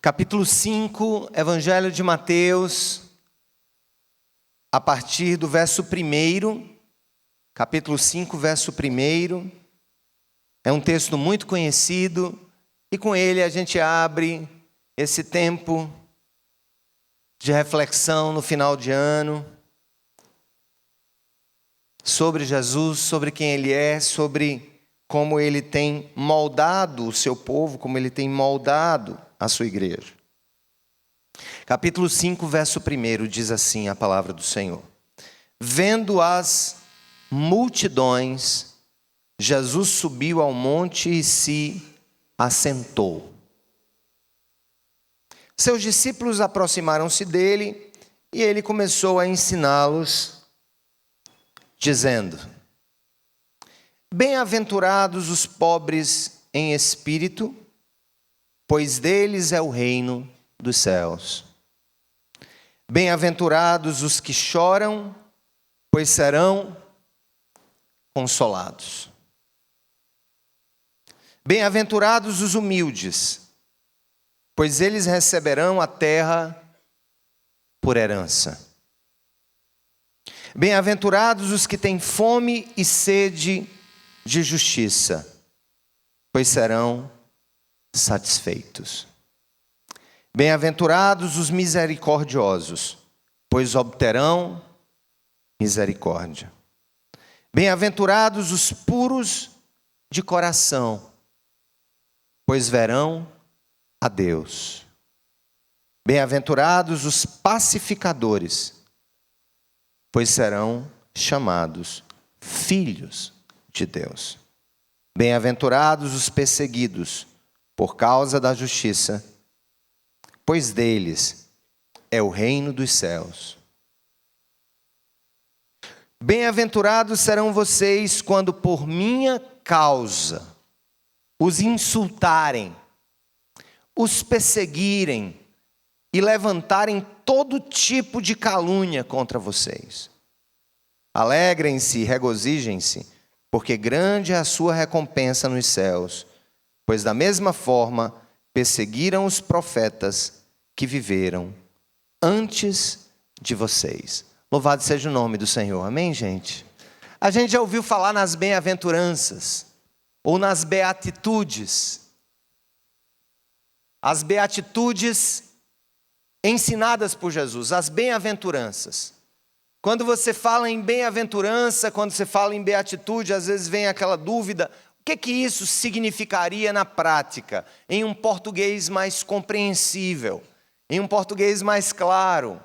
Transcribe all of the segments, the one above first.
Capítulo 5, Evangelho de Mateus, a partir do verso 1, capítulo 5, verso 1, é um texto muito conhecido, e com ele a gente abre esse tempo de reflexão no final de ano, sobre Jesus, sobre quem Ele é, sobre como Ele tem moldado o seu povo, como Ele tem moldado a sua igreja. Capítulo 5, verso 1, diz assim a palavra do Senhor. Vendo as multidões, Jesus subiu ao monte e se assentou. Seus discípulos aproximaram-se dele e ele começou a ensiná-los, dizendo: Bem-aventurados os pobres em espírito, pois deles é o reino dos céus. Bem-aventurados os que choram, pois serão consolados. Bem-aventurados os humildes, pois eles receberão a terra por herança. Bem-aventurados os que têm fome e sede de justiça, pois serão satisfeitos. Bem-aventurados os misericordiosos, pois obterão misericórdia. Bem-aventurados os puros de coração, pois verão a Deus. Bem-aventurados os pacificadores, pois serão chamados filhos de Deus. Bem-aventurados os perseguidos por causa da justiça, pois deles é o reino dos céus. Bem-aventurados serão vocês quando por minha causa os insultarem, os perseguirem e levantarem todo tipo de calúnia contra vocês. Alegrem-se e regozijem-se, porque grande é a sua recompensa nos céus, pois da mesma forma perseguiram os profetas que viveram antes de vocês. Louvado seja o nome do Senhor. Amém, gente? A gente já ouviu falar nas bem-aventuranças, ou nas beatitudes. As beatitudes ensinadas por Jesus, as bem-aventuranças. Quando você fala em bem-aventurança, quando você fala em beatitude, às vezes vem aquela dúvida: o que isso significaria na prática, em um português mais compreensível, em um português mais claro,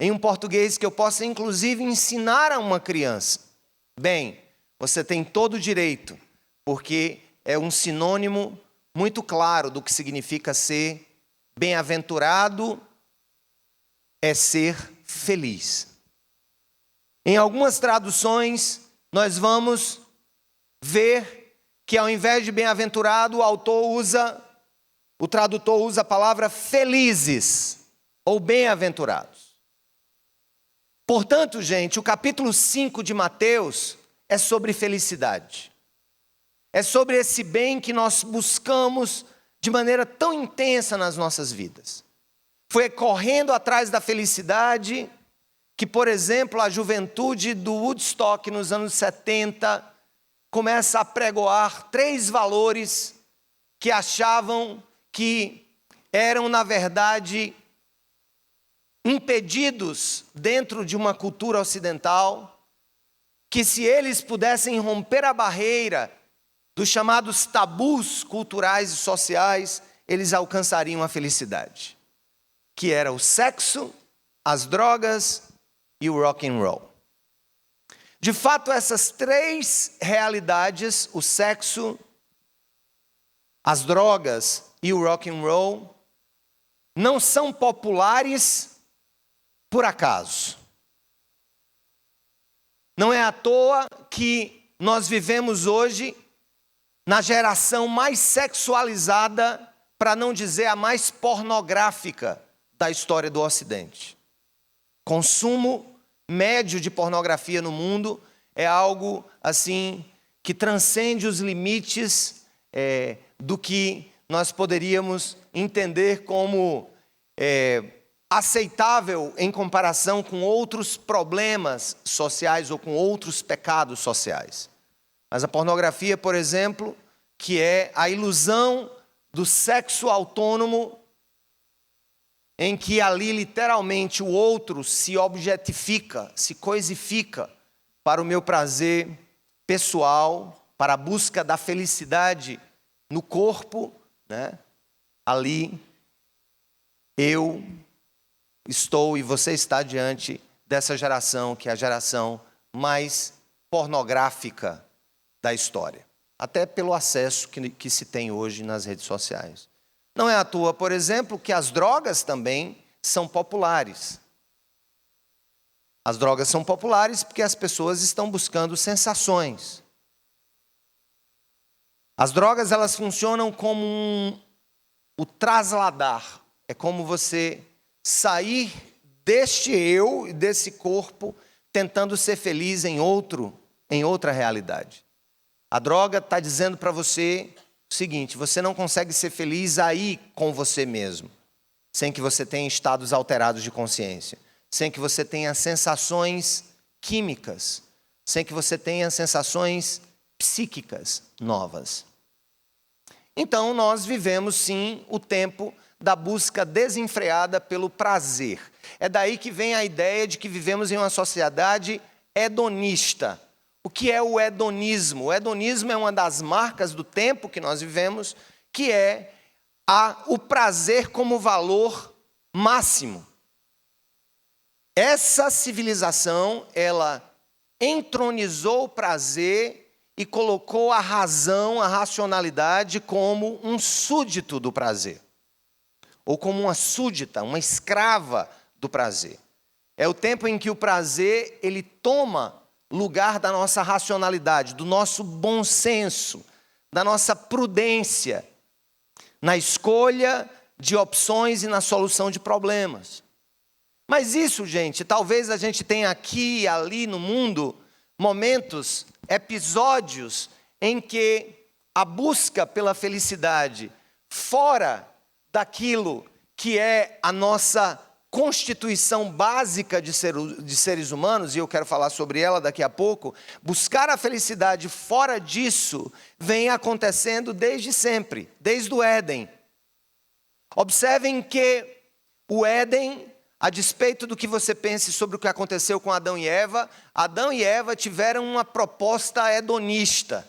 em um português que eu possa inclusive ensinar a uma criança? Bem, você tem todo o direito, porque é um sinônimo muito claro do que significa ser bem-aventurado, é ser feliz. Em algumas traduções, nós vamos ver que ao invés de bem-aventurado, o tradutor usa a palavra felizes ou bem-aventurados. Portanto, gente, o capítulo 5 de Mateus é sobre felicidade. É sobre esse bem que nós buscamos de maneira tão intensa nas nossas vidas. Foi correndo atrás da felicidade que, por exemplo, a juventude do Woodstock nos anos 70 começa a pregoar 3 valores que achavam que eram, na verdade, impedidos dentro de uma cultura ocidental, que se eles pudessem romper a barreira dos chamados tabus culturais e sociais, eles alcançariam a felicidade, que era o sexo, as drogas e o rock and roll. De fato, essas 3 realidades, o sexo, as drogas e o rock and roll, não são populares por acaso. Não é à toa que nós vivemos hoje na geração mais sexualizada, para não dizer a mais pornográfica da história do Ocidente. Consumo médio de pornografia no mundo é algo assim que transcende os limites do que nós poderíamos entender como aceitável em comparação com outros problemas sociais ou com outros pecados sociais. Mas a pornografia, por exemplo, que é a ilusão do sexo autônomo, em que ali literalmente o outro se objetifica, se coisifica para o meu prazer pessoal, para a busca da felicidade no corpo, né? Ali eu estou e você está diante dessa geração, que é a geração mais pornográfica da história. Até pelo acesso que se tem hoje nas redes sociais. Não é à toa, por exemplo, que as drogas também são populares. As drogas são populares porque as pessoas estão buscando sensações. As drogas, elas funcionam como o trasladar. É como você sair deste eu e desse corpo tentando ser feliz em outra realidade. A droga está dizendo para você o seguinte: você não consegue ser feliz aí com você mesmo, sem que você tenha estados alterados de consciência, sem que você tenha sensações químicas, sem que você tenha sensações psíquicas novas. Então nós vivemos sim o tempo da busca desenfreada pelo prazer. É daí que vem a ideia de que vivemos em uma sociedade hedonista. O que é o hedonismo? O hedonismo é uma das marcas do tempo que nós vivemos, que é o prazer como valor máximo. Essa civilização, ela entronizou o prazer e colocou a razão, a racionalidade como um súdito do prazer. Ou como uma súdita, uma escrava do prazer. É o tempo em que o prazer, ele toma lugar da nossa racionalidade, do nosso bom senso, da nossa prudência, na escolha de opções e na solução de problemas. Mas isso, gente, talvez a gente tenha aqui e ali no mundo momentos, episódios em que a busca pela felicidade fora daquilo que é a nossa constituição básica de seres humanos, e eu quero falar sobre ela daqui a pouco, buscar a felicidade fora disso vem acontecendo desde sempre, desde o Éden. Observem que o Éden, a despeito do que você pense sobre o que aconteceu com Adão e Eva tiveram uma proposta hedonista.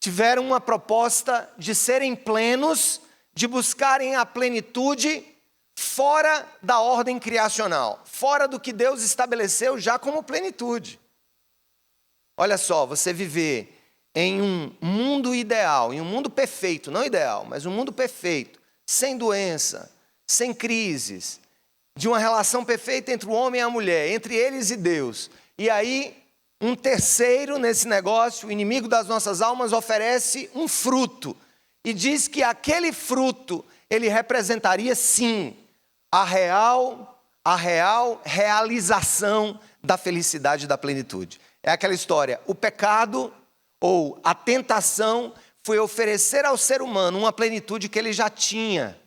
Tiveram uma proposta de serem plenos, de buscarem a plenitude fora da ordem criacional, fora do que Deus estabeleceu já como plenitude. Olha só, você viver em um mundo ideal, em um mundo perfeito, não ideal, mas um mundo perfeito, sem doença, sem crises, de uma relação perfeita entre o homem e a mulher, entre eles e Deus. E aí, um terceiro nesse negócio, o inimigo das nossas almas, oferece um fruto. E diz que aquele fruto, ele representaria sim a real realização da felicidade e da plenitude. É aquela história, o pecado ou a tentação foi oferecer ao ser humano uma plenitude que ele já tinha.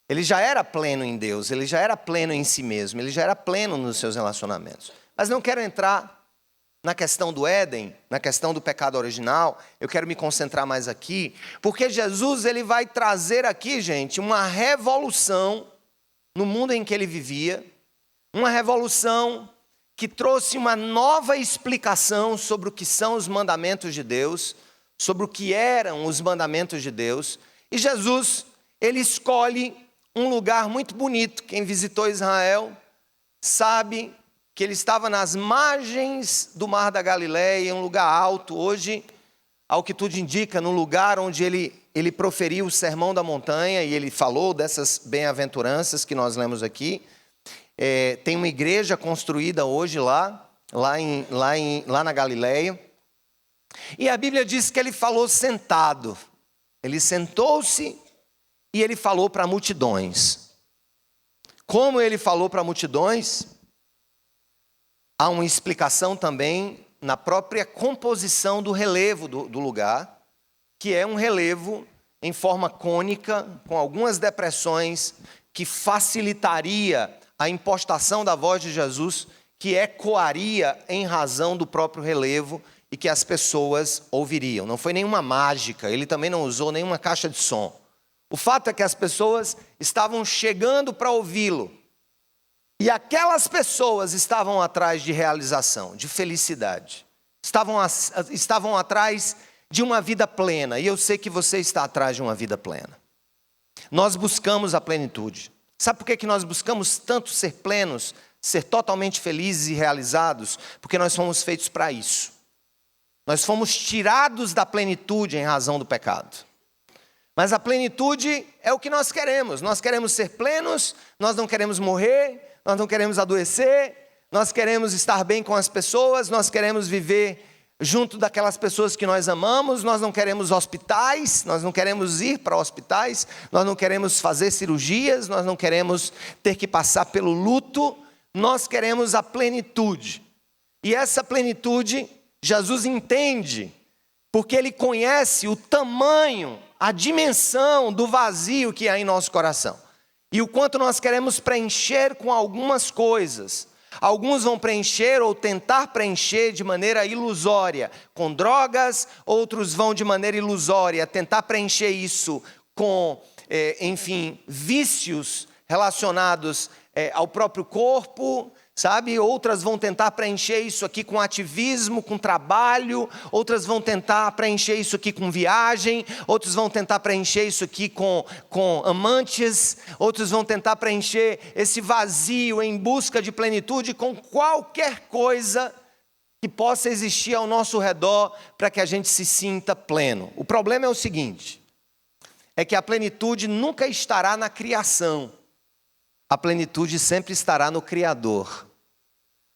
Ele já era pleno em Deus, ele já era pleno em si mesmo, ele já era pleno nos seus relacionamentos. Mas não quero entrar na questão do Éden, na questão do pecado original, eu quero me concentrar mais aqui, porque Jesus, ele vai trazer aqui, gente, uma revolução no mundo em que ele vivia, uma revolução que trouxe uma nova explicação sobre o que são os mandamentos de Deus, sobre o que eram os mandamentos de Deus. E Jesus, ele escolhe um lugar muito bonito. Quem visitou Israel sabe que ele estava nas margens do Mar da Galileia, em um lugar alto. Hoje, ao que tudo indica, no lugar onde ele proferiu o Sermão da Montanha, e ele falou dessas bem-aventuranças que nós lemos aqui. Tem uma igreja construída hoje lá na Galileia. E a Bíblia diz que ele falou sentado. Ele sentou-se e ele falou para multidões. Como ele falou para multidões, há uma explicação também na própria composição do relevo do lugar. que é um relevo em forma cônica, com algumas depressões, que facilitaria a impostação da voz de Jesus, que ecoaria em razão do próprio relevo e que as pessoas ouviriam. Não foi nenhuma mágica, ele também não usou nenhuma caixa de som. O fato é que as pessoas estavam chegando para ouvi-lo. E aquelas pessoas estavam atrás de realização, de felicidade. Estavam atrás de uma vida plena. E eu sei que você está atrás de uma vida plena. Nós buscamos a plenitude. Sabe por que nós buscamos tanto ser plenos, ser totalmente felizes e realizados? Porque nós fomos feitos para isso. Nós fomos tirados da plenitude em razão do pecado. Mas a plenitude é o que nós queremos. Nós queremos ser plenos, nós não queremos morrer, nós não queremos adoecer, nós queremos estar bem com as pessoas, nós queremos viver junto daquelas pessoas que nós amamos, nós não queremos hospitais, nós não queremos ir para hospitais, nós não queremos fazer cirurgias, nós não queremos ter que passar pelo luto, nós queremos a plenitude. E essa plenitude, Jesus entende, porque Ele conhece o tamanho, a dimensão do vazio que há em nosso coração. E o quanto nós queremos preencher com algumas coisas. Alguns vão preencher ou tentar preencher de maneira ilusória com drogas, outros vão de maneira ilusória tentar preencher isso com, vícios relacionados ao próprio corpo, sabe? Outras vão tentar preencher isso aqui com ativismo, com trabalho, outras vão tentar preencher isso aqui com viagem, outros vão tentar preencher isso aqui com amantes, outros vão tentar preencher esse vazio em busca de plenitude com qualquer coisa que possa existir ao nosso redor para que a gente se sinta pleno. O problema é o seguinte, é que a plenitude nunca estará na criação, a plenitude sempre estará no Criador.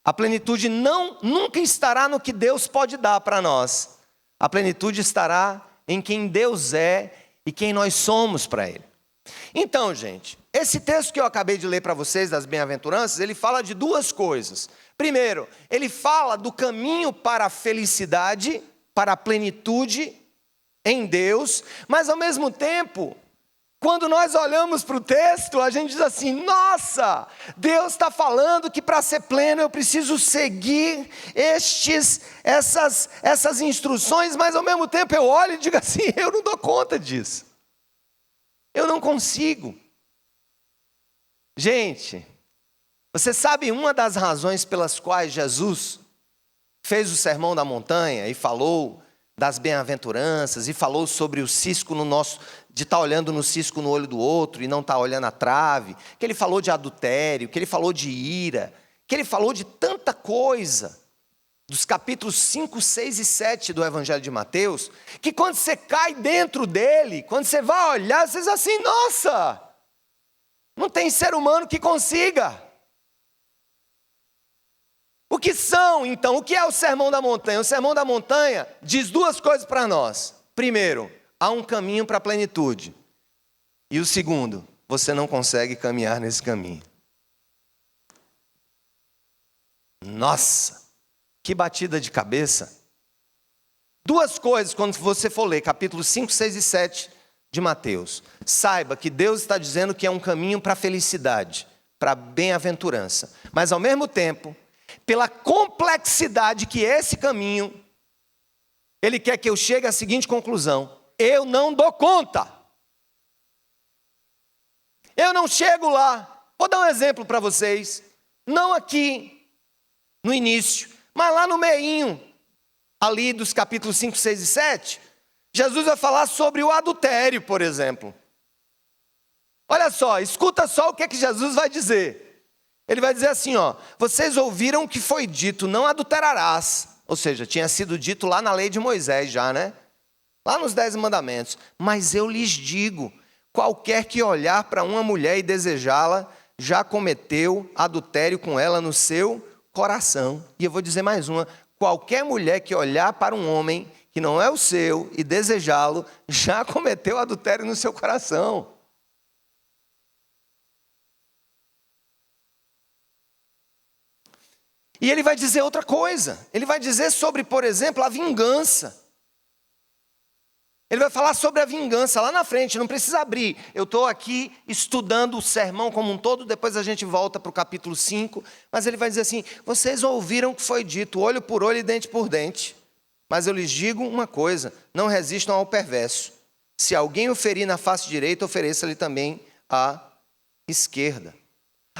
A plenitude nunca estará no que Deus pode dar para nós. A plenitude estará em quem Deus é e quem nós somos para Ele. Então, gente, esse texto que eu acabei de ler para vocês, das bem-aventuranças, ele fala de duas coisas. Primeiro, ele fala do caminho para a felicidade, para a plenitude em Deus, mas ao mesmo tempo, quando nós olhamos para o texto, a gente diz assim, nossa, Deus está falando que para ser pleno eu preciso seguir essas instruções, mas ao mesmo tempo eu olho e digo assim, eu não dou conta disso. Eu não consigo. Gente, você sabe uma das razões pelas quais Jesus fez o Sermão da Montanha e falou das bem-aventuranças, e falou sobre o cisco de estar olhando no cisco no olho do outro e não estar olhando a trave, que ele falou de adultério, que ele falou de ira, que ele falou de tanta coisa, dos capítulos 5, 6 e 7 do Evangelho de Mateus, que quando você cai dentro dele, quando você vai olhar, você diz assim, nossa, não tem ser humano que consiga. O que são, então, o que é o Sermão da Montanha? O Sermão da Montanha diz duas coisas para nós. Primeiro, há um caminho para a plenitude. E o segundo, você não consegue caminhar nesse caminho. Nossa, que batida de cabeça. Duas coisas quando você for ler capítulos 5, 6 e 7 de Mateus. Saiba que Deus está dizendo que é um caminho para a felicidade, para a bem-aventurança. Mas ao mesmo tempo, pela complexidade que é esse caminho, Ele quer que eu chegue à seguinte conclusão: eu não dou conta. Eu não chego lá. Vou dar um exemplo para vocês. Não aqui, no início, mas lá no meinho, ali dos capítulos 5, 6 e 7, Jesus vai falar sobre o adultério, por exemplo. Olha só, escuta só o que é que Jesus vai dizer. Ele vai dizer assim, vocês ouviram que foi dito, não adulterarás. Ou seja, tinha sido dito lá na lei de Moisés já, né? Lá nos 10 mandamentos. Mas eu lhes digo, qualquer que olhar para uma mulher e desejá-la, já cometeu adultério com ela no seu coração. E eu vou dizer mais uma, qualquer mulher que olhar para um homem que não é o seu e desejá-lo, já cometeu adultério no seu coração. E ele vai dizer outra coisa. Ele vai dizer sobre, por exemplo, a vingança. Ele vai falar sobre a vingança lá na frente, não precisa abrir. Eu estou aqui estudando o sermão como um todo, depois a gente volta para o capítulo 5. Mas ele vai dizer assim: vocês ouviram o que foi dito, olho por olho e dente por dente. Mas eu lhes digo uma coisa, não resistam ao perverso. Se alguém o ferir na face direita, ofereça-lhe também a esquerda.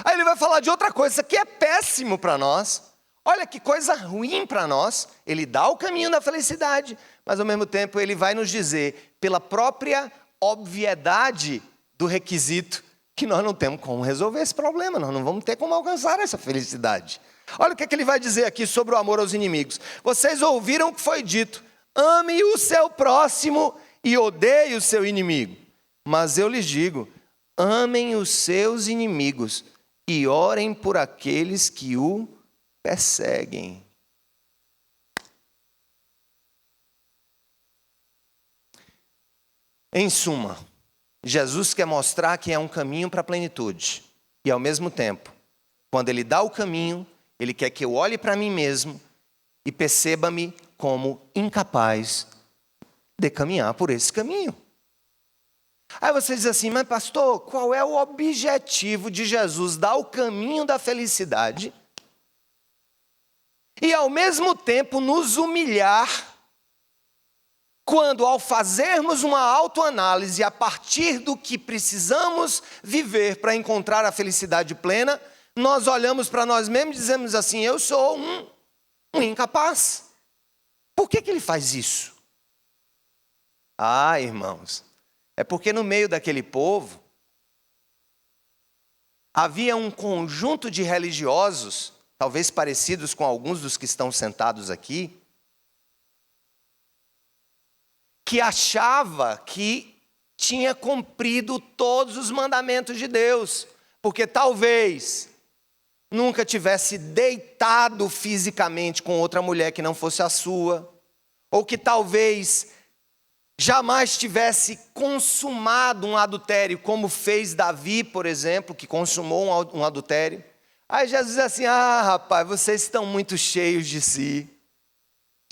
Aí ele vai falar de outra coisa, isso aqui é péssimo para nós. Olha que coisa ruim para nós. Ele dá o caminho da felicidade, mas ao mesmo tempo ele vai nos dizer, pela própria obviedade do requisito, que nós não temos como resolver esse problema, nós não vamos ter como alcançar essa felicidade. Olha o que ele vai dizer aqui sobre o amor aos inimigos. Vocês ouviram o que foi dito, ame o seu próximo e odeie o seu inimigo. Mas eu lhes digo, amem os seus inimigos e orem por aqueles que o perseguem. Em suma, Jesus quer mostrar que é um caminho para a plenitude. E ao mesmo tempo, quando Ele dá o caminho, Ele quer que eu olhe para mim mesmo e perceba-me como incapaz de caminhar por esse caminho. Aí você diz assim, mas pastor, qual é o objetivo de Jesus dar o caminho da felicidade e ao mesmo tempo nos humilhar quando, ao fazermos uma autoanálise a partir do que precisamos viver para encontrar a felicidade plena, nós olhamos para nós mesmos e dizemos assim, eu sou um incapaz. Por que ele faz isso? Ah, irmãos, é porque no meio daquele povo havia um conjunto de religiosos, talvez parecidos com alguns dos que estão sentados aqui, que achava que tinha cumprido todos os mandamentos de Deus, porque talvez nunca tivesse deitado fisicamente com outra mulher que não fosse a sua, ou que talvez jamais tivesse consumado um adultério, como fez Davi, por exemplo, que consumou um adultério. Aí Jesus diz assim, rapaz, vocês estão muito cheios de si.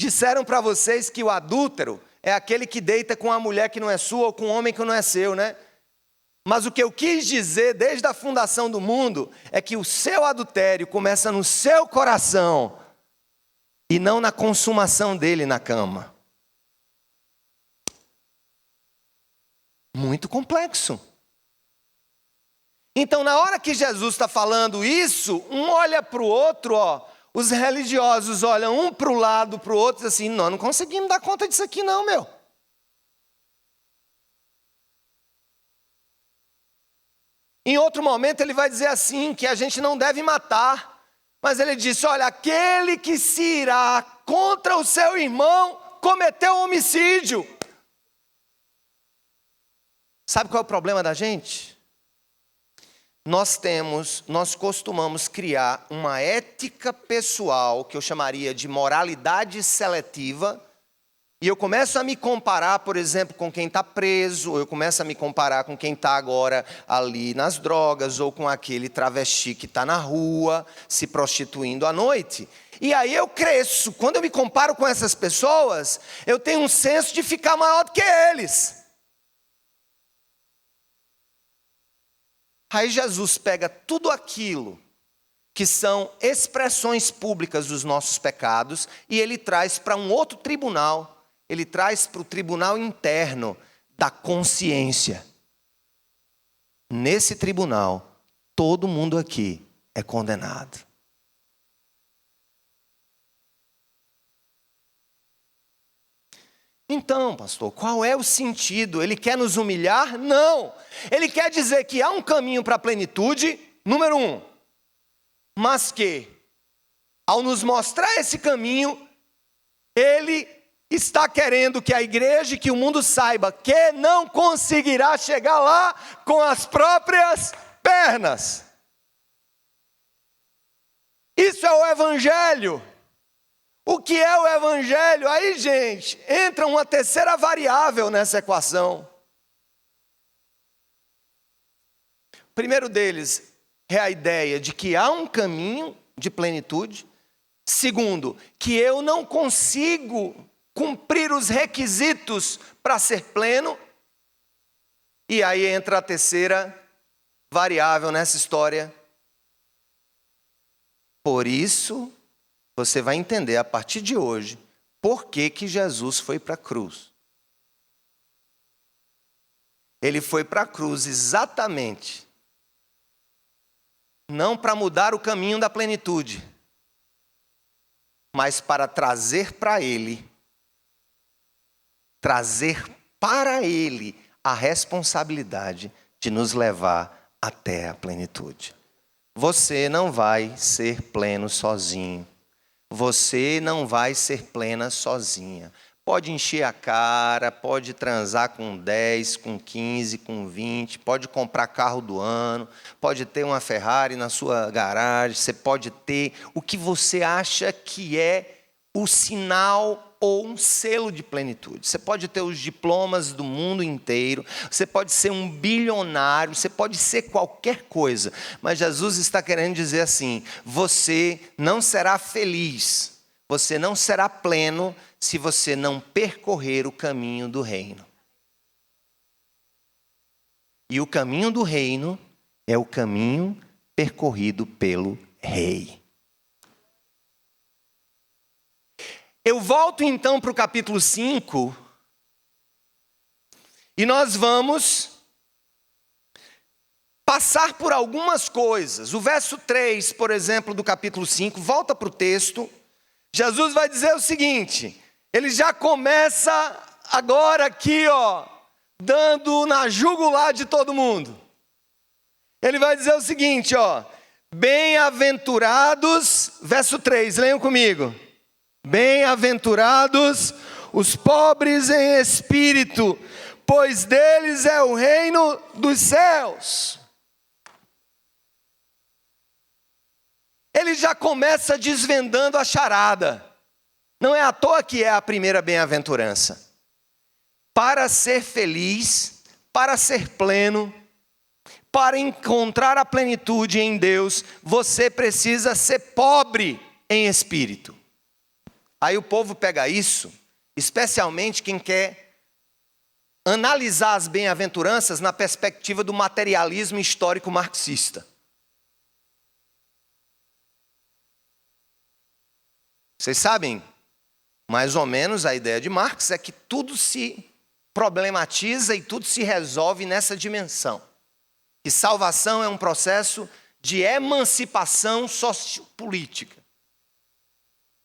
Disseram para vocês que o adúltero é aquele que deita com a mulher que não é sua ou com um homem que não é seu, né? Mas o que eu quis dizer desde a fundação do mundo é que o seu adultério começa no seu coração e não na consumação dele na cama. Muito complexo. Então, na hora que Jesus está falando isso, um olha para o outro, os religiosos olham um para o lado, para o outro, assim, nós não conseguimos dar conta disso aqui não, meu. Em outro momento ele vai dizer assim, que a gente não deve matar, mas ele disse, olha, aquele que se irá contra o seu irmão cometeu homicídio. Sabe qual é o problema da gente? Nós costumamos criar uma ética pessoal, que eu chamaria de moralidade seletiva, e eu começo a me comparar, por exemplo, com quem está preso, ou eu começo a me comparar com quem está agora ali nas drogas, ou com aquele travesti que está na rua, se prostituindo à noite. E aí eu cresço, quando eu me comparo com essas pessoas, eu tenho um senso de ficar maior do que eles. Aí Jesus pega tudo aquilo que são expressões públicas dos nossos pecados e ele traz para um outro tribunal, ele traz para o tribunal interno da consciência. Nesse tribunal, todo mundo aqui é condenado. Então, pastor, qual é o sentido? Ele quer nos humilhar? Não. Ele quer dizer que há um caminho para a plenitude, número 1. Mas que, ao nos mostrar esse caminho, ele está querendo que a igreja e que o mundo saiba que não conseguirá chegar lá com as próprias pernas. Isso é o evangelho. O que é o evangelho? Aí, gente, entra uma terceira variável nessa equação. O primeiro deles é a ideia de que há um caminho de plenitude. Segundo, que eu não consigo cumprir os requisitos para ser pleno. E aí entra a terceira variável nessa história. Por isso, você vai entender a partir de hoje por que Jesus foi para a cruz. Ele foi para a cruz exatamente, não para mudar o caminho da plenitude, mas para trazer para Ele a responsabilidade de nos levar até a plenitude. Você não vai ser pleno sozinho. Você não vai ser plena sozinha. Pode encher a cara, pode transar com 10, com 15, com 20, pode comprar carro do ano, pode ter uma Ferrari na sua garagem, você pode ter o que você acha que é o sinal ou um selo de plenitude. Você pode ter os diplomas do mundo inteiro, você pode ser um bilionário, você pode ser qualquer coisa, mas Jesus está querendo dizer assim: você não será feliz, você não será pleno se você não percorrer o caminho do reino. E o caminho do reino é o caminho percorrido pelo Rei. Eu volto então para o capítulo 5 e nós vamos passar por algumas coisas. O verso 3, por exemplo, do capítulo 5, volta para o texto. Jesus vai dizer o seguinte, ele já começa agora aqui, dando na jugular de todo mundo. Ele vai dizer o seguinte, bem-aventurados, verso 3, leiam comigo. Bem-aventurados os pobres em espírito, pois deles é o reino dos céus. Ele já começa desvendando a charada. Não é à toa que é a primeira bem-aventurança. Para ser feliz, para ser pleno, para encontrar a plenitude em Deus, você precisa ser pobre em espírito. Aí o povo pega isso, especialmente quem quer analisar as bem-aventuranças na perspectiva do materialismo histórico marxista. Vocês sabem, mais ou menos a ideia de Marx é que tudo se problematiza e tudo se resolve nessa dimensão. Que salvação é um processo de emancipação sociopolítica.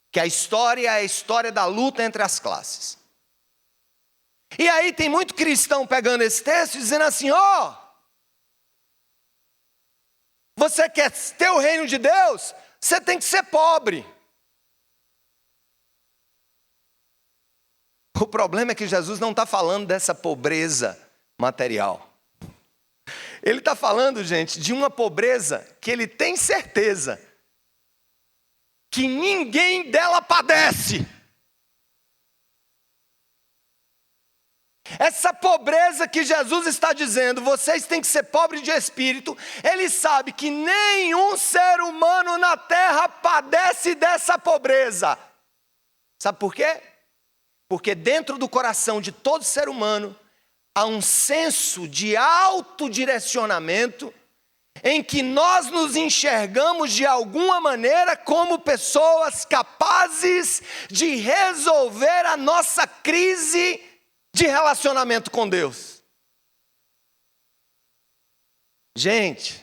Que a história é a história da luta entre as classes. E aí tem muito cristão pegando esse texto e dizendo assim, você quer ter o reino de Deus? Você tem que ser pobre. O problema é que Jesus não está falando dessa pobreza material. Ele está falando, gente, de uma pobreza que ele tem certeza que ninguém dela padece. Essa pobreza que Jesus está dizendo, vocês têm que ser pobres de espírito, ele sabe que nenhum ser humano na terra padece dessa pobreza. Sabe por quê? Porque dentro do coração de todo ser humano há um senso de autodirecionamento em que nós nos enxergamos de alguma maneira como pessoas capazes de resolver a nossa crise de relacionamento com Deus. Gente,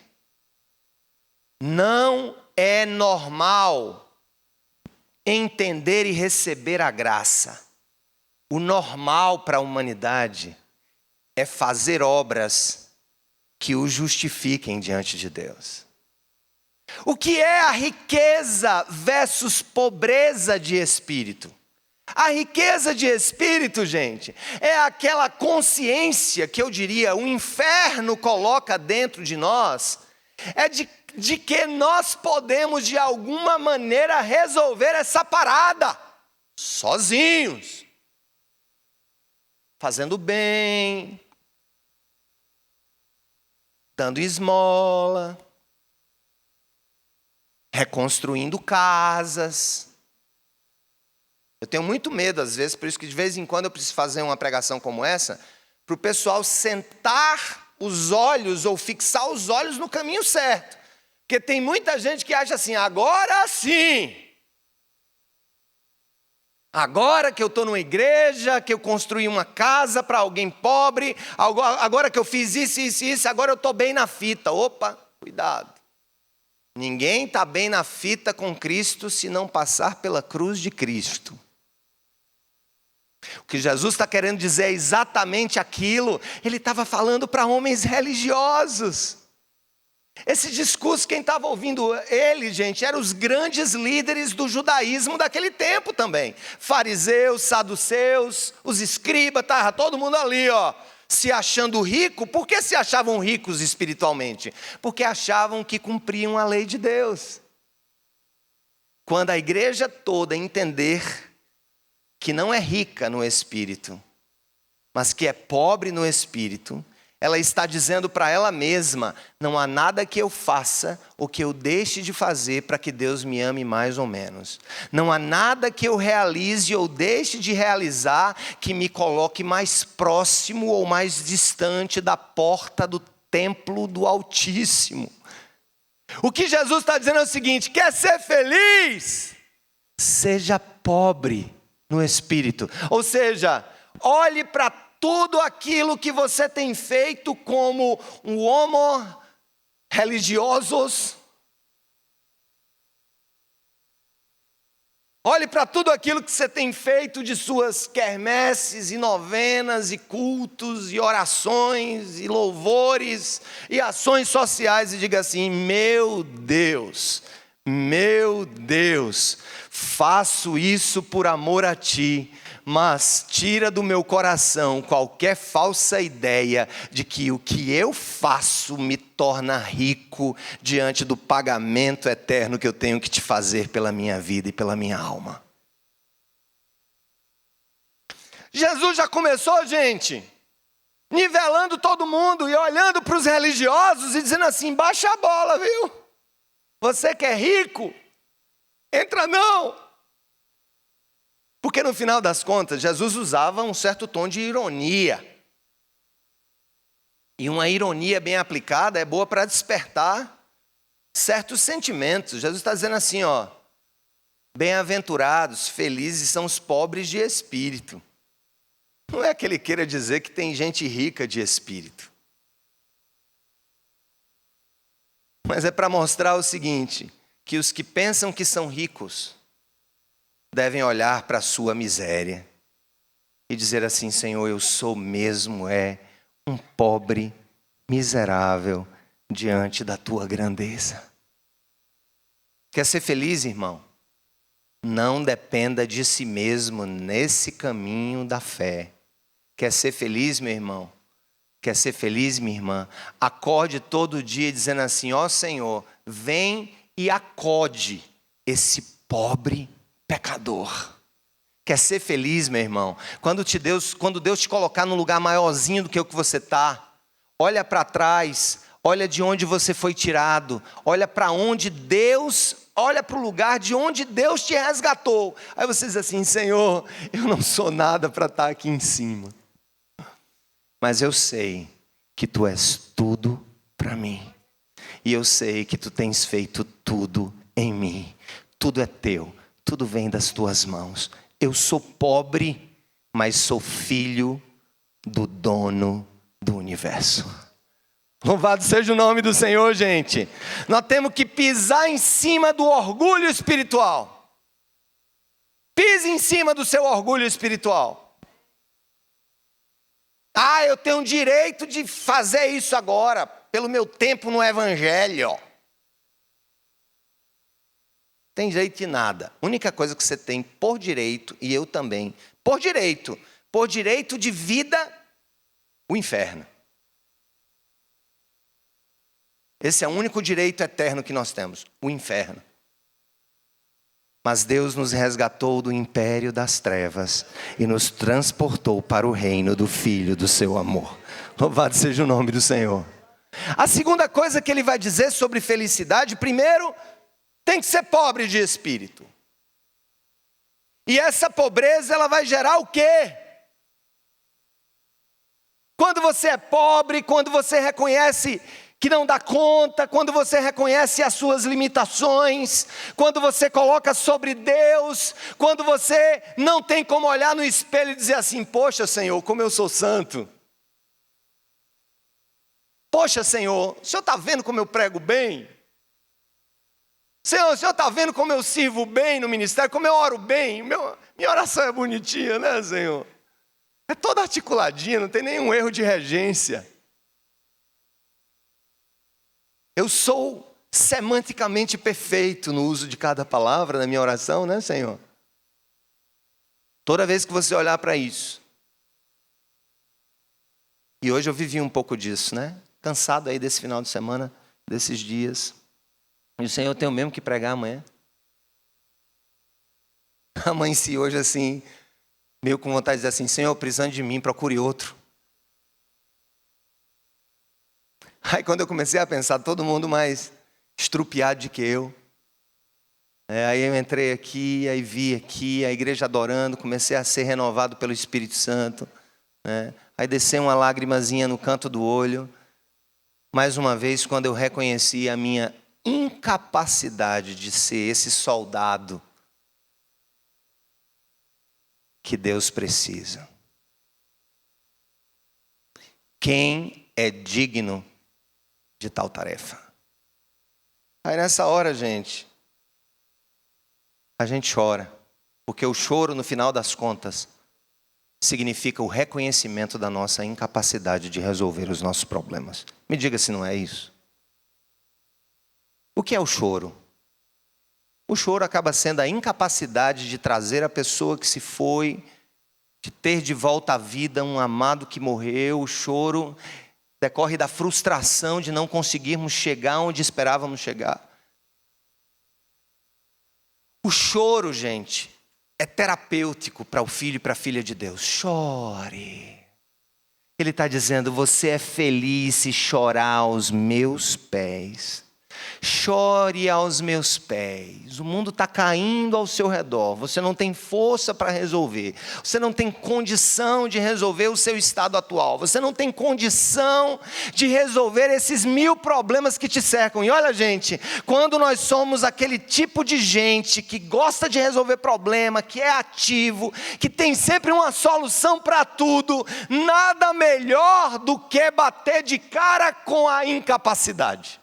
não é normal entender e receber a graça. O normal para a humanidade é fazer obras que o justifiquem diante de Deus. O que é a riqueza versus pobreza de espírito? A riqueza de espírito, gente, é aquela consciência que eu diria o inferno coloca dentro de nós, é de que nós podemos de alguma maneira resolver essa parada, sozinhos. Fazendo bem, dando esmola, reconstruindo casas. Eu tenho muito medo, às vezes, por isso que de vez em quando eu preciso fazer uma pregação como essa, para o pessoal sentar os olhos ou fixar os olhos no caminho certo. Porque tem muita gente que acha assim, agora sim. Agora que eu estou numa igreja, que eu construí uma casa para alguém pobre, agora que eu fiz isso, agora eu estou bem na fita. Opa, cuidado. Ninguém está bem na fita com Cristo se não passar pela cruz de Cristo. O que Jesus está querendo dizer é exatamente aquilo. Ele estava falando para homens religiosos. Esse discurso, quem estava ouvindo ele, gente, eram os grandes líderes do judaísmo daquele tempo também. Fariseus, saduceus, os escribas, estava todo mundo ali, se achando rico. Por que se achavam ricos espiritualmente? Porque achavam que cumpriam a lei de Deus. Quando a igreja toda entender que não é rica no espírito, mas que é pobre no espírito, ela está dizendo para ela mesma, não há nada que eu faça ou que eu deixe de fazer para que Deus me ame mais ou menos. Não há nada que eu realize ou deixe de realizar que me coloque mais próximo ou mais distante da porta do templo do Altíssimo. O que Jesus está dizendo é o seguinte, quer ser feliz? Seja pobre no espírito. Ou seja, olhe para tudo aquilo que você tem feito como um homo religiosos. Olhe para tudo aquilo que você tem feito de suas quermesses e novenas e cultos e orações e louvores e ações sociais e diga assim, meu Deus, faço isso por amor a Ti. Mas tira do meu coração qualquer falsa ideia de que o que eu faço me torna rico diante do pagamento eterno que eu tenho que te fazer pela minha vida e pela minha alma. Jesus já começou, gente, nivelando todo mundo e olhando para os religiosos e dizendo assim, baixa a bola, viu? Você que é rico, entra não. Porque no final das contas, Jesus usava um certo tom de ironia. E uma ironia bem aplicada é boa para despertar certos sentimentos. Jesus está dizendo assim, bem-aventurados, felizes são os pobres de espírito. Não é que ele queira dizer que tem gente rica de espírito. Mas é para mostrar o seguinte, que os que pensam que são ricos devem olhar para a sua miséria e dizer assim, Senhor, eu sou mesmo um pobre, miserável, diante da Tua grandeza. Quer ser feliz, irmão? Não dependa de si mesmo nesse caminho da fé. Quer ser feliz, meu irmão? Quer ser feliz, minha irmã? Acorde todo dia dizendo assim, Senhor, vem e acode esse pobre pecador. Quer ser feliz, meu irmão? Quando Deus te colocar num lugar maiorzinho do que o que você está, olha para trás, olha de onde você foi tirado, olha para onde olha para o lugar de onde Deus te resgatou. Aí você diz assim, Senhor, eu não sou nada para estar aqui em cima. Mas eu sei que Tu és tudo para mim. E eu sei que Tu tens feito tudo em mim. Tudo é Teu. Tudo vem das Tuas mãos. Eu sou pobre, mas sou filho do dono do universo. Louvado seja o nome do Senhor, gente. Nós temos que pisar em cima do orgulho espiritual. Pise em cima do seu orgulho espiritual. Eu tenho o direito de fazer isso agora, pelo meu tempo no Evangelho. Tem direito de nada. A única coisa que você tem por direito, e eu também, por direito de vida, o inferno. Esse é o único direito eterno que nós temos, o inferno. Mas Deus nos resgatou do império das trevas e nos transportou para o reino do Filho do seu amor. Louvado seja o nome do Senhor. A segunda coisa que ele vai dizer sobre felicidade, primeiro, tem que ser pobre de espírito. E essa pobreza, ela vai gerar o quê? Quando você é pobre, quando você reconhece que não dá conta, quando você reconhece as suas limitações, quando você coloca sobre Deus, quando você não tem como olhar no espelho e dizer assim: poxa, Senhor, como eu sou santo. Poxa, Senhor, o Senhor está vendo como eu prego bem? Senhor, o Senhor está vendo como eu sirvo bem no ministério, como eu oro bem? Minha oração é bonitinha, né, Senhor? É toda articuladinha, não tem nenhum erro de regência. Eu sou semanticamente perfeito no uso de cada palavra na minha oração, né, Senhor? Toda vez que você olhar para isso. E hoje eu vivi um pouco disso, né? Cansado aí desse final de semana, desses dias. E o Senhor, eu tenho mesmo que pregar amanhã. Amanheci hoje assim, meio com vontade de dizer assim: Senhor, precisando de mim, procure outro. Aí quando eu comecei a pensar, todo mundo mais estrupiado do que eu. Aí eu entrei aqui, aí vi aqui, a igreja adorando, comecei a ser renovado pelo Espírito Santo. Aí desceu uma lágrimazinha no canto do olho. Mais uma vez, quando eu reconheci a minha incapacidade de ser esse soldado que Deus precisa. Quem é digno de tal tarefa? Aí nessa hora, gente, a gente chora, porque o choro, no final das contas, significa o reconhecimento da nossa incapacidade de resolver os nossos problemas. Me diga se não é isso. O que é o choro? O choro acaba sendo a incapacidade de trazer a pessoa que se foi, de ter de volta à vida um amado que morreu. O choro decorre da frustração de não conseguirmos chegar onde esperávamos chegar. O choro, gente, é terapêutico para o filho e para a filha de Deus. Chore. Ele está dizendo: você é feliz se chorar aos meus pés. Chore aos meus pés. O mundo está caindo ao seu redor. Você não tem força para resolver. Você não tem condição de resolver o seu estado atual. Você não tem condição de resolver esses 1000 problemas que te cercam. E olha, gente, quando nós somos aquele tipo de gente que gosta de resolver problema, que é ativo, que tem sempre uma solução para tudo, nada melhor do que bater de cara com a incapacidade.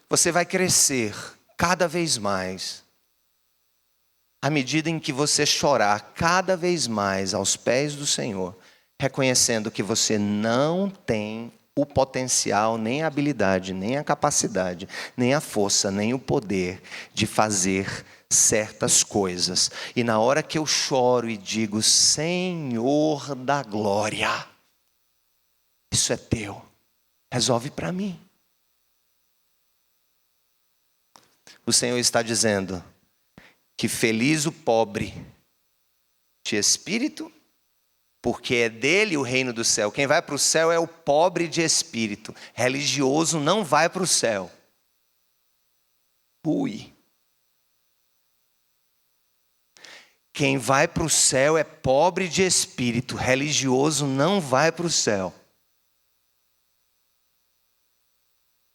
Você vai crescer cada vez mais, à medida em que você chorar cada vez mais aos pés do Senhor, reconhecendo que você não tem o potencial, nem a habilidade, nem a capacidade, nem a força, nem o poder de fazer certas coisas. E na hora que eu choro e digo: Senhor da glória, isso é teu, resolve para mim. O Senhor está dizendo que feliz o pobre de espírito, porque é dele o reino do céu. Quem vai para o céu é o pobre de espírito. Religioso não vai para o céu. Quem vai para o céu é pobre de espírito. Religioso não vai para o céu.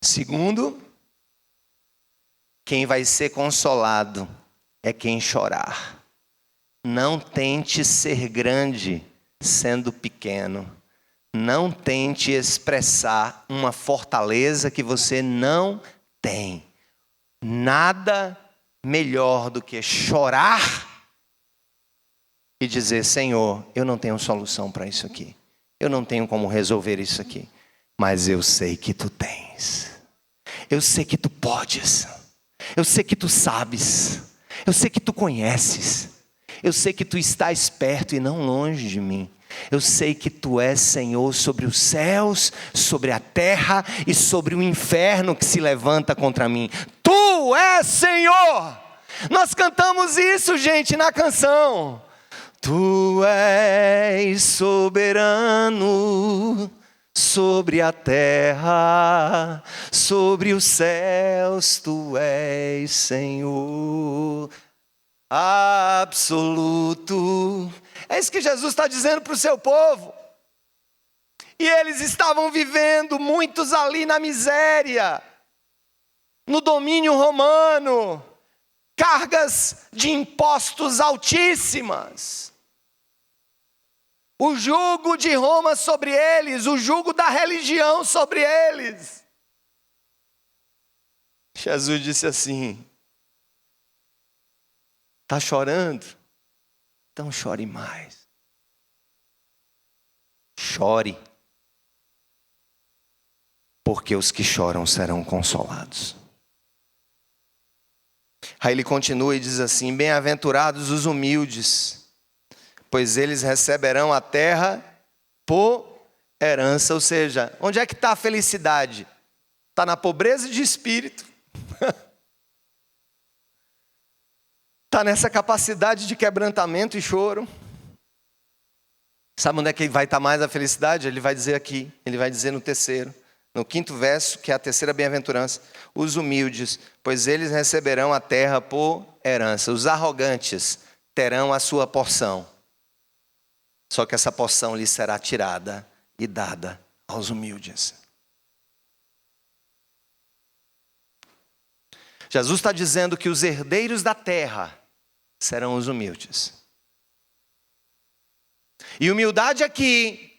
Segundo, quem vai ser consolado é quem chorar. Não tente ser grande sendo pequeno. Não tente expressar uma fortaleza que você não tem. Nada melhor do que chorar e dizer: Senhor, eu não tenho solução para isso aqui. Eu não tenho como resolver isso aqui. Mas eu sei que tu tens. Eu sei que tu podes. Eu sei que tu sabes, eu sei que tu conheces, eu sei que tu estás perto e não longe de mim. Eu sei que tu és Senhor sobre os céus, sobre a terra e sobre o inferno que se levanta contra mim. Tu és Senhor. Nós cantamos isso, gente, na canção. Tu és soberano sobre a terra, sobre os céus, tu és Senhor absoluto. É isso que Jesus está dizendo para o seu povo. E eles estavam vivendo, muitos ali na miséria, no domínio romano, cargas de impostos altíssimas. O jugo de Roma sobre eles, o jugo da religião sobre eles. Jesus disse assim: está chorando? Então chore mais. Chore. Porque os que choram serão consolados. Aí ele continua e diz assim: bem-aventurados os humildes, pois eles receberão a terra por herança. Ou seja, onde é que está a felicidade? Está na pobreza de espírito. Está nessa capacidade de quebrantamento e choro. Sabe onde é que vai estar mais a felicidade? Ele vai dizer aqui, ele vai dizer no terceiro. No quinto verso, que é a terceira bem-aventurança: os humildes, pois eles receberão a terra por herança. Os arrogantes terão a sua porção. Só que essa porção lhes será tirada e dada aos humildes. Jesus está dizendo que os herdeiros da terra serão os humildes. E humildade aqui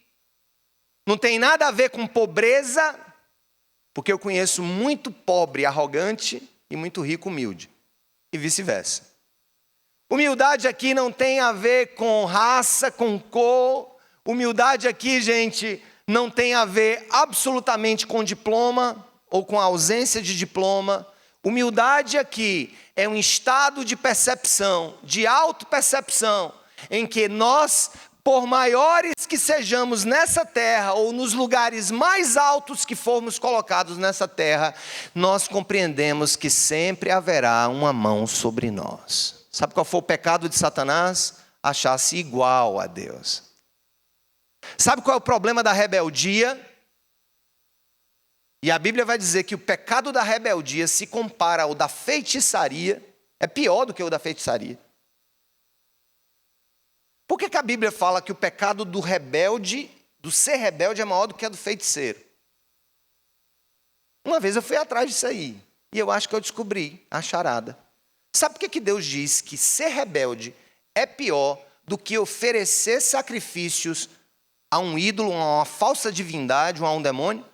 não tem nada a ver com pobreza, porque eu conheço muito pobre, arrogante, e muito rico, humilde. E vice-versa. Humildade aqui não tem a ver com raça, com cor. Humildade aqui, gente, não tem a ver absolutamente com diploma ou com a ausência de diploma. Humildade aqui é um estado de percepção, de autopercepção, em que nós, por maiores que sejamos nessa terra, ou nos lugares mais altos que formos colocados nessa terra, nós compreendemos que sempre haverá uma mão sobre nós. Sabe qual foi o pecado de Satanás? Achar-se igual a Deus. Sabe qual é o problema da rebeldia? E a Bíblia vai dizer que o pecado da rebeldia se compara ao da feitiçaria, é pior do que o da feitiçaria. Por que a Bíblia fala que o pecado do rebelde, do ser rebelde, é maior do que a do feiticeiro? Uma vez eu fui atrás disso aí, e eu acho que eu descobri a charada. Sabe por que Deus diz que ser rebelde é pior do que oferecer sacrifícios a um ídolo, a uma falsa divindade ou a um demônio?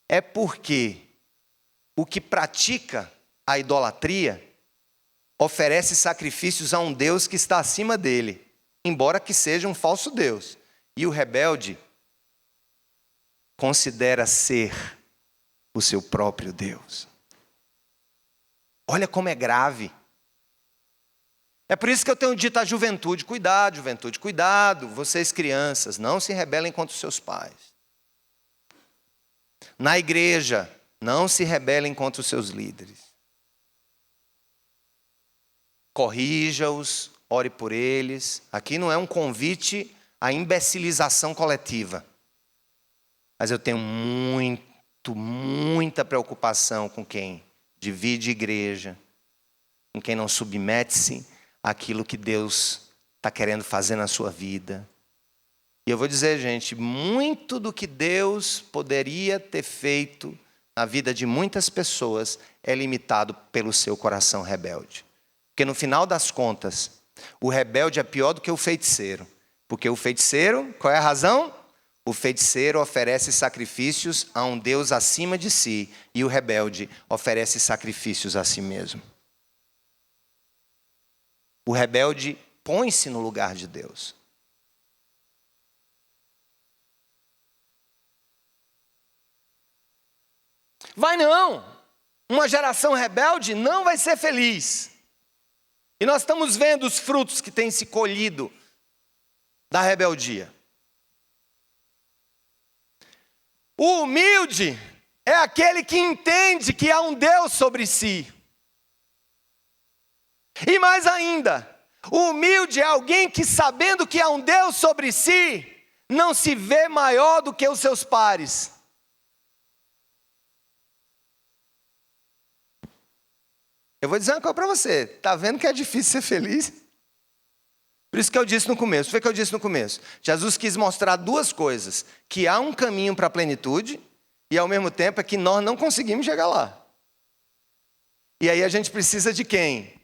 É porque o que pratica a idolatria oferece sacrifícios a um Deus que está acima dele, embora que seja um falso Deus. E o rebelde considera ser o seu próprio Deus. Olha como é grave. É por isso que eu tenho dito à juventude: cuidado, juventude, cuidado. Vocês crianças, não se rebelem contra os seus pais. Na igreja, não se rebelem contra os seus líderes. Corrija-os, ore por eles. Aqui não é um convite à imbecilização coletiva. Mas eu tenho muita preocupação com quem divide igreja, com quem não submete-se àquilo que Deus está querendo fazer na sua vida. E eu vou dizer, gente, muito do que Deus poderia ter feito na vida de muitas pessoas é limitado pelo seu coração rebelde. Porque no final das contas, o rebelde é pior do que o feiticeiro. Porque o feiticeiro, qual é a razão? O feiticeiro oferece sacrifícios a um Deus acima de si, e o rebelde oferece sacrifícios a si mesmo. O rebelde põe-se no lugar de Deus. Vai não! Uma geração rebelde não vai ser feliz. E nós estamos vendo os frutos que têm se colhido da rebeldia. O humilde é aquele que entende que há um Deus sobre si. E mais ainda, o humilde é alguém que, sabendo que há um Deus sobre si, não se vê maior do que os seus pares. Eu vou dizer uma coisa para você, está vendo que é difícil ser feliz? Por isso que eu disse no começo, foi o que eu disse no começo. Jesus quis mostrar duas coisas, que há um caminho para a plenitude, e ao mesmo tempo é que nós não conseguimos chegar lá. E aí a gente precisa de quem?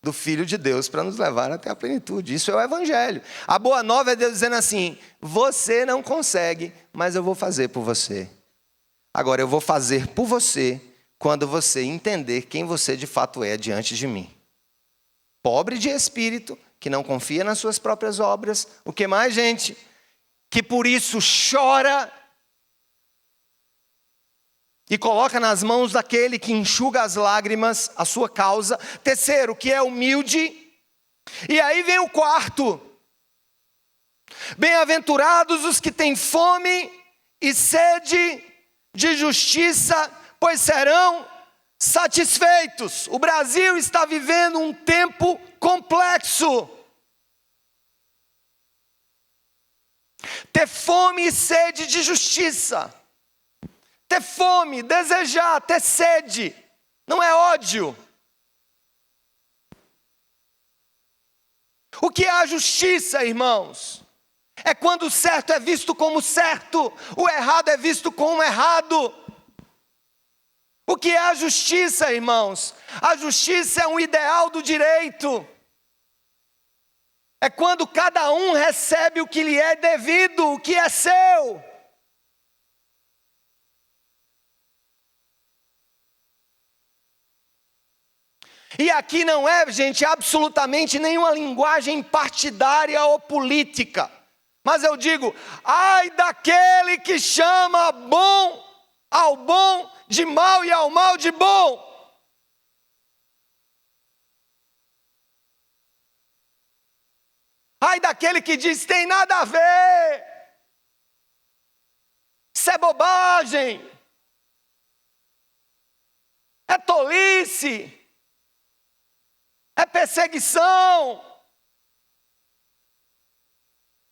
Do Filho de Deus para nos levar até a plenitude. Isso é o Evangelho. A boa nova é Deus dizendo assim, você não consegue, mas eu vou fazer por você. Agora eu vou fazer por você quando você entender quem você de fato é diante de mim. Pobre de espírito, que não confia nas suas próprias obras. O que mais, gente? Que por isso chora e coloca nas mãos daquele que enxuga as lágrimas a sua causa. Terceiro, que é humilde. E aí vem o quarto. Bem-aventurados os que têm fome e sede de justiça, pois serão satisfeitos. O Brasil está vivendo um tempo complexo. Ter fome e sede de justiça. Ter fome, desejar, ter sede. Não é ódio. O que é a justiça, irmãos? É quando o certo é visto como certo, o errado é visto como errado. O que é a justiça, irmãos? A justiça é um ideal do direito. É quando cada um recebe o que lhe é devido, o que é seu. E aqui não é, gente, absolutamente nenhuma linguagem partidária ou política. Mas eu digo, ai daquele que chama bom ao bom de mal e ao mal de bom. Ai daquele que diz, tem nada a ver. Isso é bobagem. É tolice. É perseguição.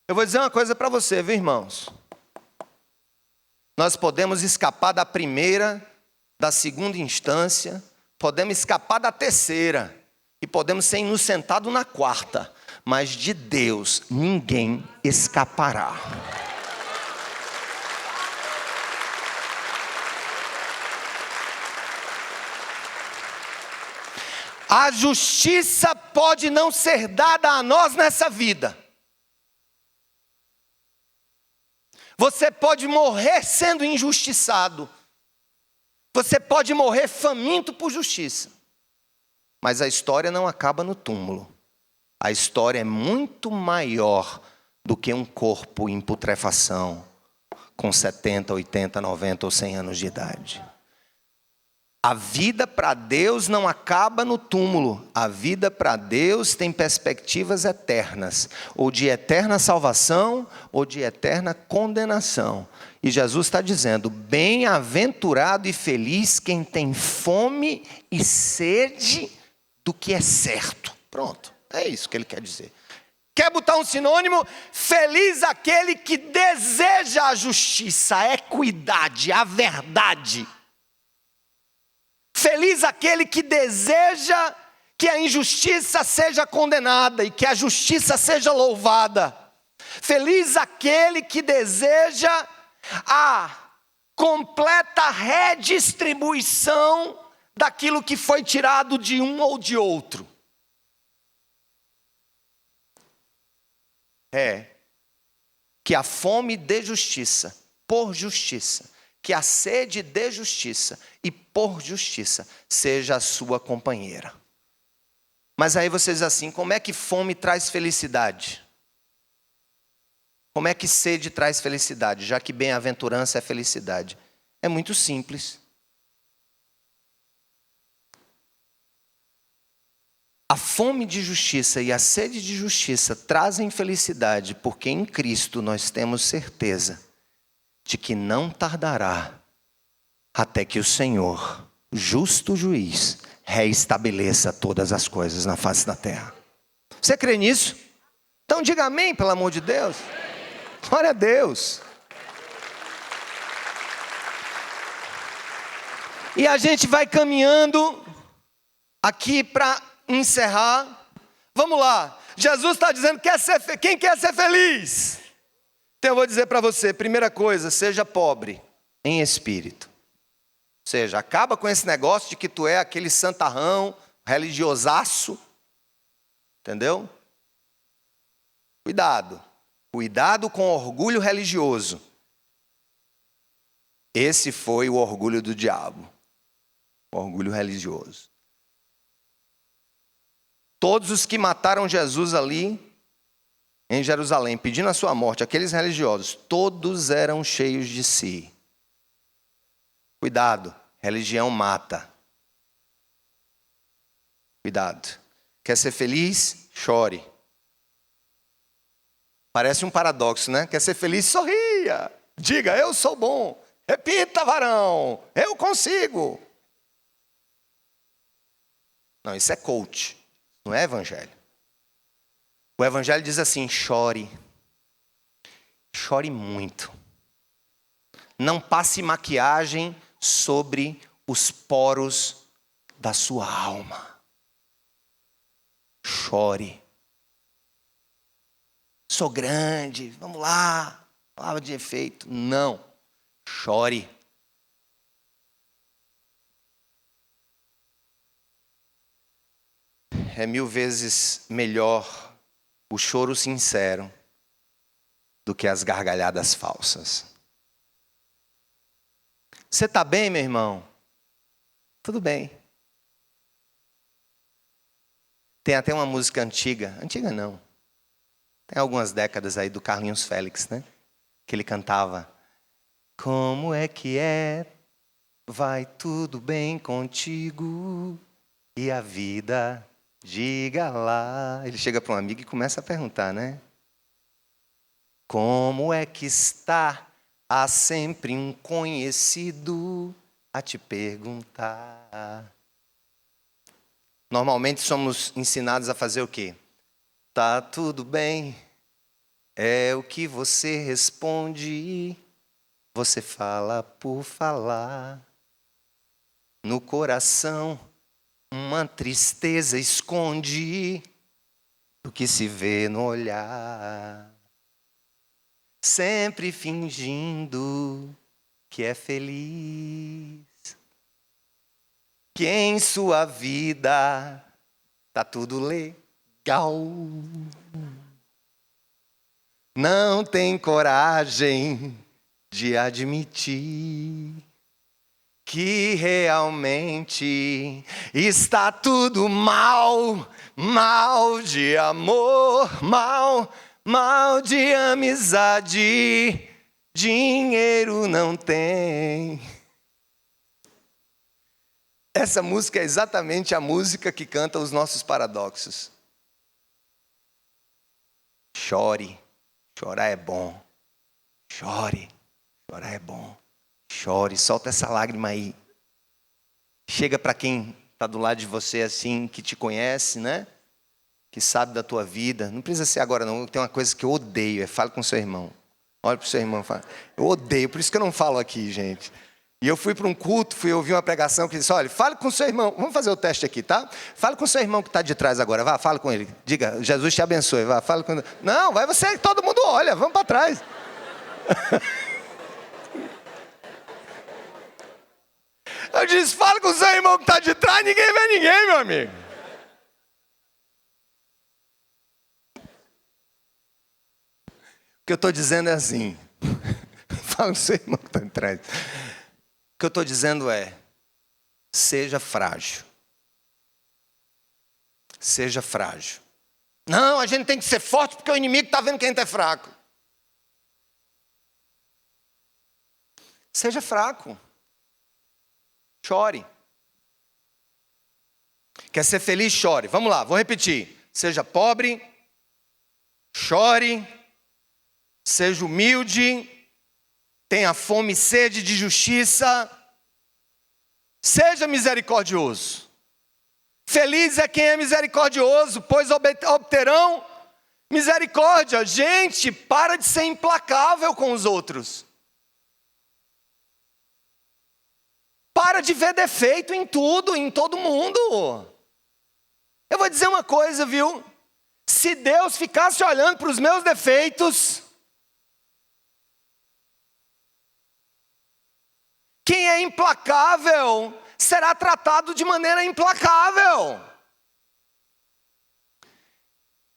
Eu vou dizer uma coisa para você, viu, irmãos? Nós podemos escapar da primeira, da segunda instância, podemos escapar da terceira, e podemos ser inocentados na quarta, mas de Deus ninguém escapará. A justiça pode não ser dada a nós nessa vida. Você pode morrer sendo injustiçado. Você pode morrer faminto por justiça. Mas a história não acaba no túmulo. A história é muito maior do que um corpo em putrefação com 70, 80, 90 ou 100 anos de idade. A vida para Deus não acaba no túmulo. A vida para Deus tem perspectivas eternas. Ou de eterna salvação, ou de eterna condenação. E Jesus está dizendo, bem-aventurado e feliz quem tem fome e sede do que é certo. Pronto, é isso que ele quer dizer. Quer botar um sinônimo? Feliz aquele que deseja a justiça, a equidade, a verdade. Feliz aquele que deseja que a injustiça seja condenada e que a justiça seja louvada. Feliz aquele que deseja a completa redistribuição daquilo que foi tirado de um ou de outro. Que a fome de justiça, por justiça, que a sede de justiça e por justiça seja a sua companheira. Mas aí vocês assim, como é que fome traz felicidade? Como é que sede traz felicidade, já que bem-aventurança é felicidade? É muito simples. A fome de justiça e a sede de justiça trazem felicidade, porque em Cristo nós temos certeza de que não tardará até que o Senhor, justo juiz, reestabeleça todas as coisas na face da terra. Você crê nisso? Então diga amém, pelo amor de Deus. Glória a Deus. E a gente vai caminhando aqui para encerrar. Vamos lá. Jesus está dizendo, quem quer ser feliz? Então eu vou dizer para você, primeira coisa, seja pobre em espírito. Ou seja, acaba com esse negócio de que tu é aquele santarrão, religiosaço. Entendeu? Cuidado. Cuidado com orgulho religioso. Esse foi o orgulho do diabo. O orgulho religioso. Todos os que mataram Jesus ali em Jerusalém, pedindo a sua morte, aqueles religiosos, todos eram cheios de si. Cuidado, religião mata. Cuidado. Quer ser feliz? Chore. Parece um paradoxo, né? Quer ser feliz? Sorria. Diga, eu sou bom. Repita, varão, eu consigo. Não, isso é coach, não é evangelho. O evangelho diz assim, chore. Chore muito. Não passe maquiagem sobre os poros da sua alma. Chore. Sou grande, vamos lá. Palavra de efeito. Não. Chore. É 1000 vezes melhor o choro sincero do que as gargalhadas falsas. Você está bem, meu irmão? Tudo bem. Tem até uma música antiga. Antiga não. Tem algumas décadas aí do Carlinhos Félix, né? Que ele cantava. Como é que é? Vai tudo bem contigo? E a vida, diga lá. Ele chega para um amigo e começa a perguntar, né? Como é que está? Há sempre um conhecido a te perguntar. Normalmente somos ensinados a fazer o quê? Tá tudo bem, é o que você responde, você fala por falar. No coração, uma tristeza esconde do que se vê no olhar. Sempre fingindo que é feliz, que em sua vida tá tudo legal. Não tem coragem de admitir que realmente está tudo mal, mal de amor, mal de amizade, dinheiro não tem. Essa música é exatamente a música que canta os nossos paradoxos. Chore, chorar é bom. Chore, chorar é bom. Chore, solta essa lágrima aí. Chega para quem está do lado de você assim, que te conhece, né? Que sabe da tua vida. Não precisa ser agora não, tem uma coisa que eu odeio, é fala com seu irmão. Olha para o seu irmão e fala. Eu odeio, por isso que eu não falo aqui, gente. E eu fui para um culto, fui ouvir uma pregação que disse, olha, fale com seu irmão, vamos fazer o teste aqui, tá? Fale com seu irmão que está de trás agora, vá, fala com ele. Diga, Jesus te abençoe, vá, fala com ele. Não, vai você, todo mundo olha, vamos para trás. Eu disse, fala com seu irmão que está de trás, ninguém vê ninguém, meu amigo. O que eu estou dizendo é assim, fala com seu irmão que está de trás. O que eu estou dizendo é, seja frágil. Seja frágil. Não, a gente tem que ser forte porque o inimigo está vendo que a gente é fraco. Seja fraco. Chore. Quer ser feliz? Chore. Vamos lá, vou repetir. Seja pobre, chore, seja humilde, tenha fome e sede de justiça, seja misericordioso. Feliz é quem é misericordioso, pois obterão Misericórdia, gente, para de ser implacável com os outros. Para de ver defeito em tudo, em todo mundo. Eu vou dizer uma coisa, viu? Se Deus ficasse olhando para os meus defeitos, quem é implacável será tratado de maneira implacável.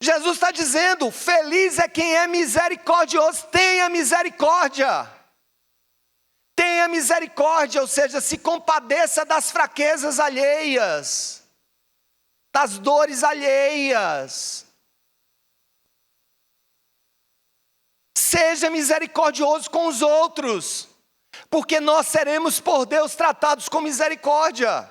Jesus está dizendo, feliz é quem é misericordioso, tenha misericórdia. Tenha misericórdia, ou seja, se compadeça das fraquezas alheias, das dores alheias. Seja misericordioso com os outros, porque nós seremos por Deus tratados com misericórdia.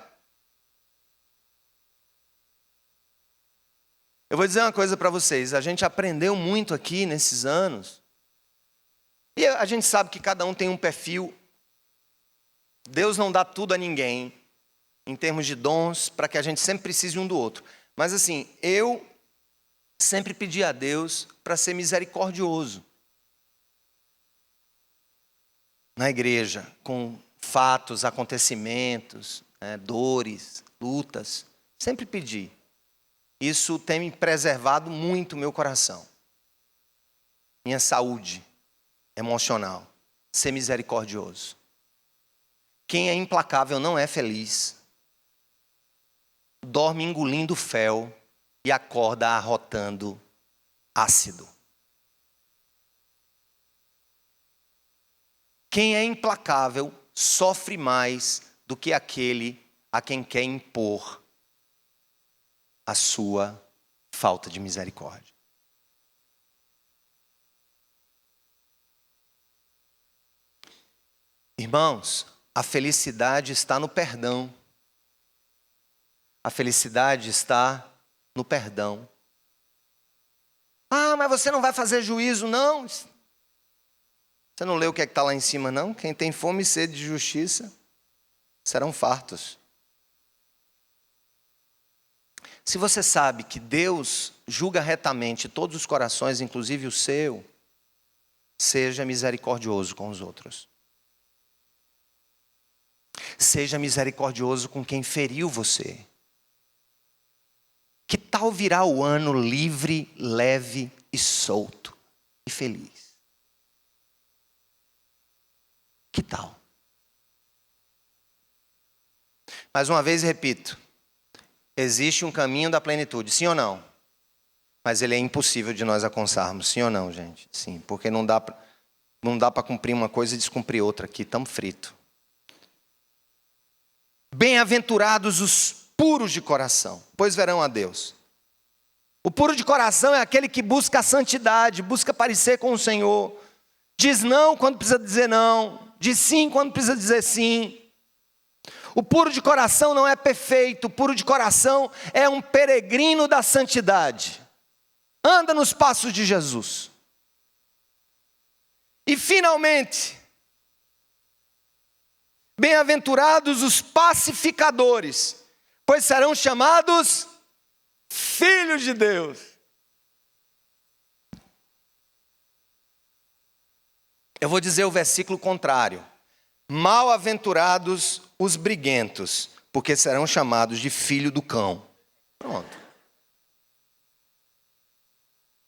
Eu vou dizer uma coisa para vocês, a gente aprendeu muito aqui nesses anos, e a gente sabe que cada um tem um perfil. Deus não dá tudo a ninguém, em termos de dons, para que a gente sempre precise um do outro. Mas assim, eu sempre pedi a Deus para ser misericordioso. Na igreja, com fatos, acontecimentos, dores, lutas, sempre pedi. Isso tem me preservado muito o meu coração. Minha saúde emocional, ser misericordioso. Quem é implacável não é feliz. Dorme engolindo fel e acorda arrotando ácido. Quem é implacável sofre mais do que aquele a quem quer impor a sua falta de misericórdia. Irmãos, a felicidade está no perdão. A felicidade está no perdão. Ah, mas você não vai fazer juízo, não? Você não leu o que está lá em cima, não? Quem tem fome e sede de justiça serão fartos. Se você sabe que Deus julga retamente todos os corações, inclusive o seu, seja misericordioso com os outros. Seja misericordioso com quem feriu você. Que tal virar o ano livre, leve e solto e feliz? Que tal? Mais uma vez repito, existe um caminho da plenitude, sim ou não? Mas ele é impossível de nós alcançarmos, sim ou não, gente? Sim, porque não dá para cumprir uma coisa e descumprir outra aqui, estamos fritos. Bem-aventurados os puros de coração, pois verão a Deus. O puro de coração é aquele que busca a santidade, busca parecer com o Senhor. Diz não quando precisa dizer não, diz sim quando precisa dizer sim. O puro de coração não é perfeito, o puro de coração é um peregrino da santidade. Anda nos passos de Jesus. E finalmente, bem-aventurados os pacificadores, pois serão chamados filhos de Deus. Eu vou dizer o versículo contrário. Mal-aventurados os briguentos, porque serão chamados de filho do cão. Pronto.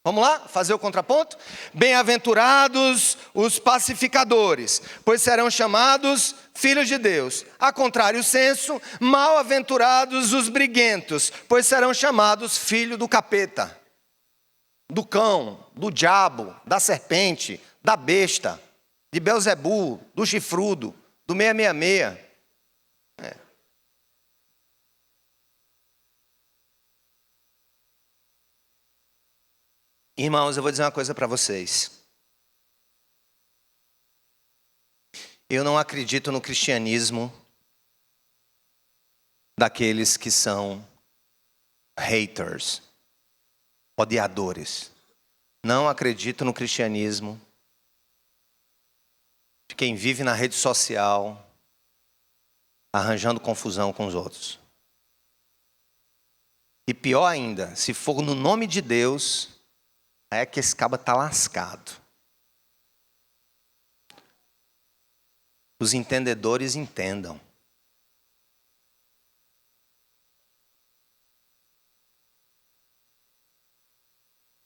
Vamos lá, fazer o contraponto? Bem-aventurados os pacificadores, pois serão chamados filhos de Deus. A contrário senso, mal-aventurados os briguentos, pois serão chamados filho do capeta, do cão, do diabo, da serpente, da besta, de Belzebu, do chifrudo, do 666. Irmãos, eu vou dizer uma coisa para vocês. Eu não acredito no cristianismo daqueles que são haters, odiadores. Não acredito no cristianismo de quem vive na rede social arranjando confusão com os outros. E pior ainda, se for no nome de Deus, É que esse caba tá lascado. Os entendedores entendam.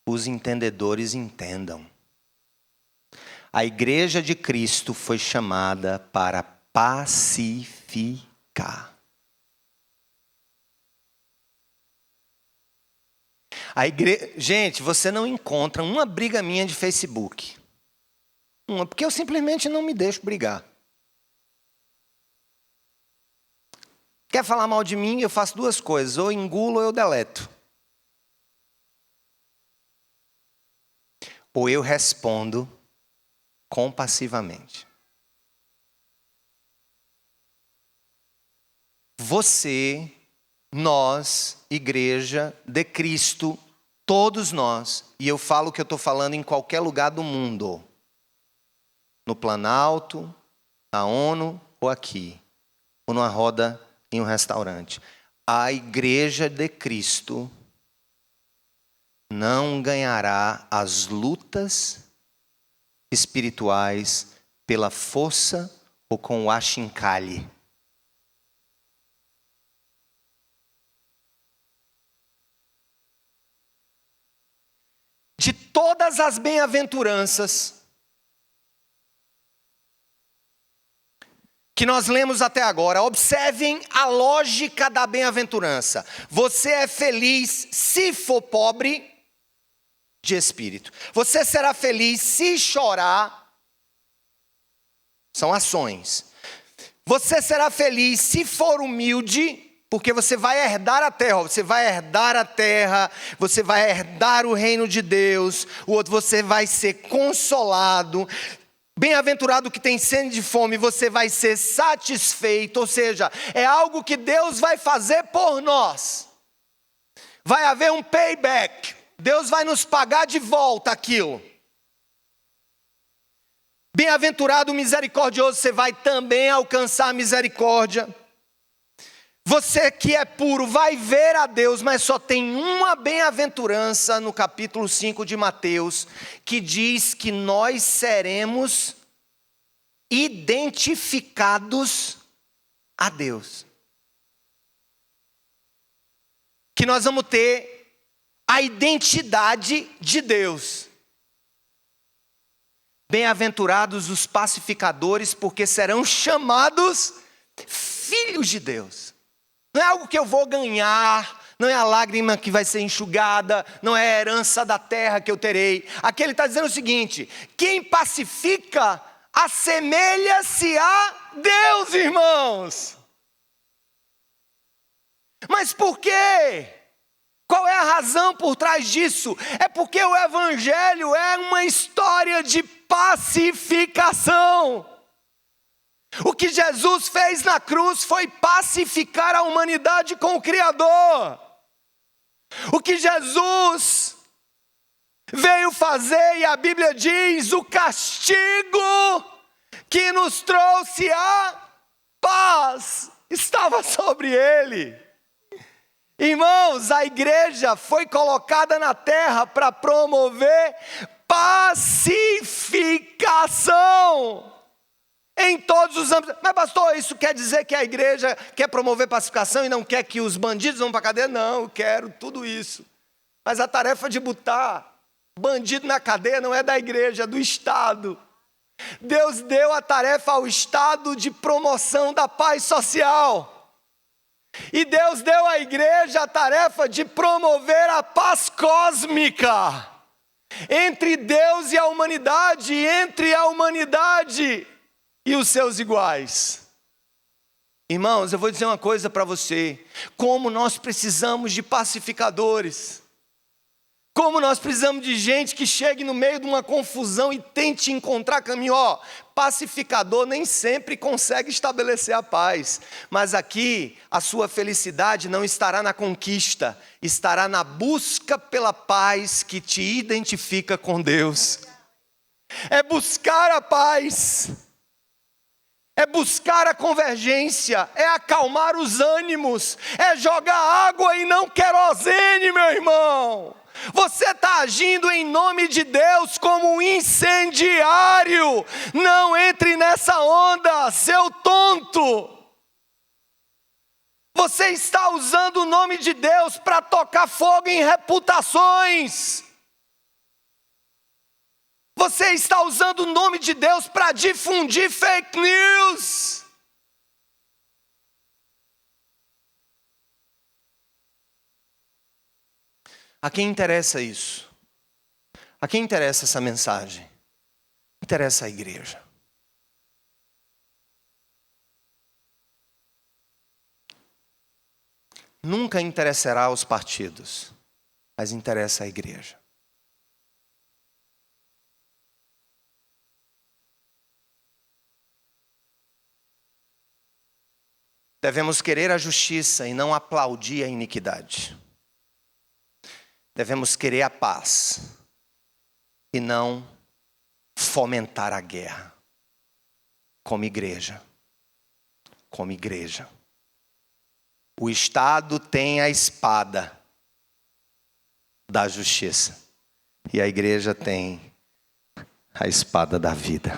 Os entendedores entendam. A igreja de Cristo foi chamada para pacificar. Gente, você não encontra uma briga minha de Facebook. Porque eu simplesmente não me deixo brigar. Quer falar mal de mim? Eu faço duas coisas. Ou engulo ou eu deleto. Ou eu respondo compassivamente. Você, nós, igreja de Cristo, todos nós, e eu falo o que eu estou falando em qualquer lugar do mundo, no Planalto, na ONU ou aqui, ou numa roda em um restaurante. A igreja de Cristo não ganhará as lutas espirituais pela força ou com o achincalhe. De todas as bem-aventuranças que nós lemos até agora, observem a lógica da bem-aventurança. Você é feliz se for pobre de espírito. Você será feliz se chorar. São ações. Você será feliz se for humilde, porque você vai herdar a terra. Você vai herdar a terra, você vai herdar o reino de Deus. O outro, você vai ser consolado. Bem-aventurado que tem sede de fome, você vai ser satisfeito. Ou seja, é algo que Deus vai fazer por nós. Vai haver um payback. Deus vai nos pagar de volta aquilo. Bem-aventurado misericordioso, você vai também alcançar a misericórdia. Você que é puro vai ver a Deus, mas só tem uma bem-aventurança no capítulo 5 de Mateus, que diz que nós seremos identificados a Deus. Que nós vamos ter a identidade de Deus. Bem-aventurados os pacificadores, porque serão chamados filhos de Deus. Não é algo que eu vou ganhar, não é a lágrima que vai ser enxugada, não é a herança da terra que eu terei. Aqui ele está dizendo o seguinte: quem pacifica assemelha-se a Deus, irmãos. Mas por quê? Qual é a razão por trás disso? É porque o evangelho é uma história de pacificação. O que Jesus fez na cruz foi pacificar a humanidade com o Criador. O que Jesus veio fazer, e a Bíblia diz, o castigo que nos trouxe a paz estava sobre ele. Irmãos, a igreja foi colocada na terra para promover pacificação em todos os âmbitos. Mas pastor, isso quer dizer que a igreja quer promover pacificação e não quer que os bandidos vão para a cadeia? Não, eu quero tudo isso. Mas a tarefa de botar bandido na cadeia não é da igreja, é do Estado. Deus deu a tarefa ao Estado de promoção da paz social. E Deus deu à igreja a tarefa de promover a paz cósmica entre Deus e a humanidade, entre a humanidade e os seus iguais. Irmãos, eu vou dizer uma coisa para você: como nós precisamos de pacificadores. Como nós precisamos de gente que chegue no meio de uma confusão e tente encontrar caminho. Pacificador nem sempre consegue estabelecer a paz. Mas aqui, a sua felicidade não estará na conquista, estará na busca pela paz que te identifica com Deus. É buscar a paz. É buscar a convergência, é acalmar os ânimos, é jogar água e não querosene, meu irmão. Você está agindo em nome de Deus como um incendiário. Não entre nessa onda, seu tonto. Você está usando o nome de Deus para tocar fogo em reputações. Você está usando o nome de Deus para difundir fake news. A quem interessa isso? A quem interessa essa mensagem? Interessa a igreja. Nunca interessará aos partidos, mas interessa à igreja. Devemos querer a justiça e não aplaudir a iniquidade. Devemos querer a paz e não fomentar a guerra. Como igreja. Como igreja. O Estado tem a espada da justiça. E a igreja tem a espada da vida.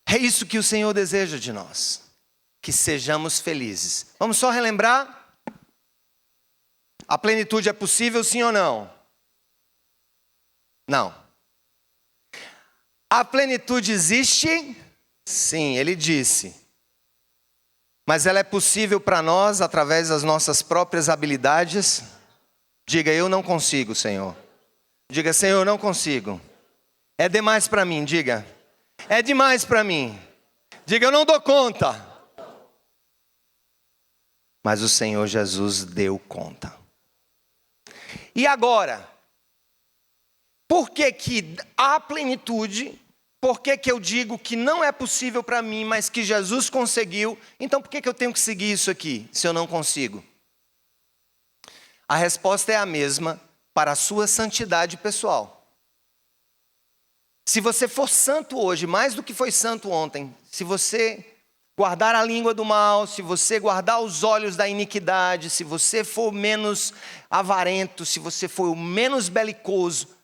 É isso que o Senhor deseja de nós. Que sejamos felizes. Vamos só relembrar? A plenitude é possível, sim ou não? Não. A plenitude existe? Sim, ele disse. Mas ela é possível para nós através das nossas próprias habilidades? Diga, eu não consigo, Senhor. Diga, Senhor, eu não consigo. É demais para mim, diga. É demais para mim. Diga, eu não dou conta. Mas o Senhor Jesus deu conta. E agora? Por que que há plenitude? Por que que eu digo que não é possível para mim, mas que Jesus conseguiu? Então por que que eu tenho que seguir isso aqui, se eu não consigo? A resposta é a mesma para a sua santidade pessoal. Se você for santo hoje, mais do que foi santo ontem, se você guardar a língua do mal, se você guardar os olhos da iniquidade, se você for menos avarento, se você for o menos belicoso,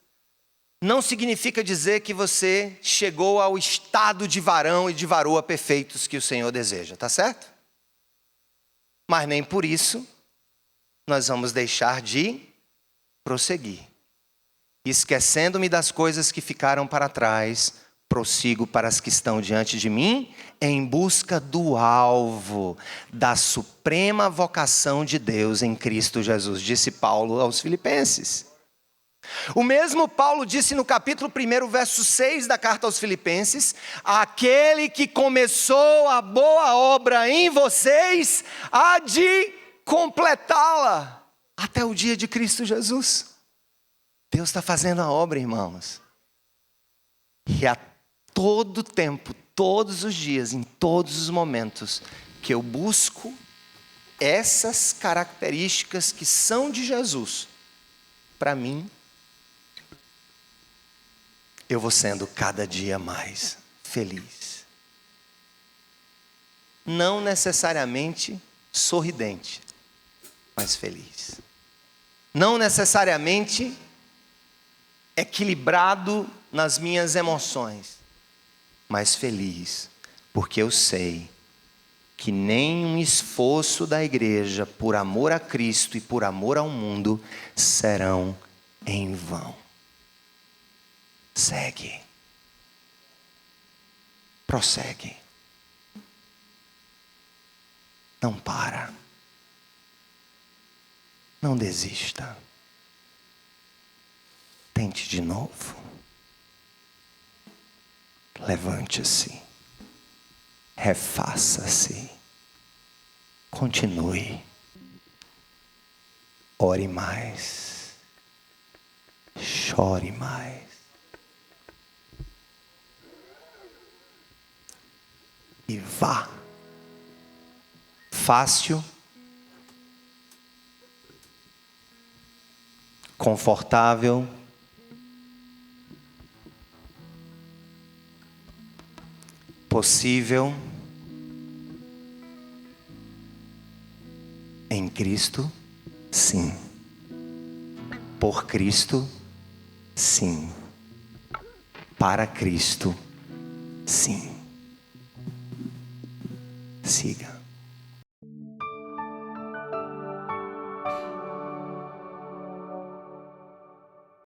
não significa dizer que você chegou ao estado de varão e de varoa perfeitos que o Senhor deseja, tá certo? Mas nem por isso nós vamos deixar de prosseguir. Esquecendo-me das coisas que ficaram para trás, prossigo para as que estão diante de mim, em busca do alvo, da suprema vocação de Deus em Cristo Jesus, disse Paulo aos Filipenses. O mesmo Paulo disse no capítulo 1, verso 6 da carta aos Filipenses: aquele que começou a boa obra em vocês, há de completá-la até o dia de Cristo Jesus. Deus está fazendo a obra, irmãos. E a todo tempo, todos os dias, em todos os momentos, que eu busco essas características que são de Jesus, para mim, eu vou sendo cada dia mais feliz. Não necessariamente sorridente, mas feliz. Não necessariamente equilibrado nas minhas emoções, mas feliz, porque eu sei que nenhum esforço da igreja por amor a Cristo e por amor ao mundo serão em vão. Segue. Prossegue. Não para. Não desista. Tente de novo. Levante-se. Refaça-se. Continue. Ore mais. Chore mais. E vá. Fácil. Confortável. Possível. Cristo, sim. Por Cristo, sim. Para Cristo, sim. Siga.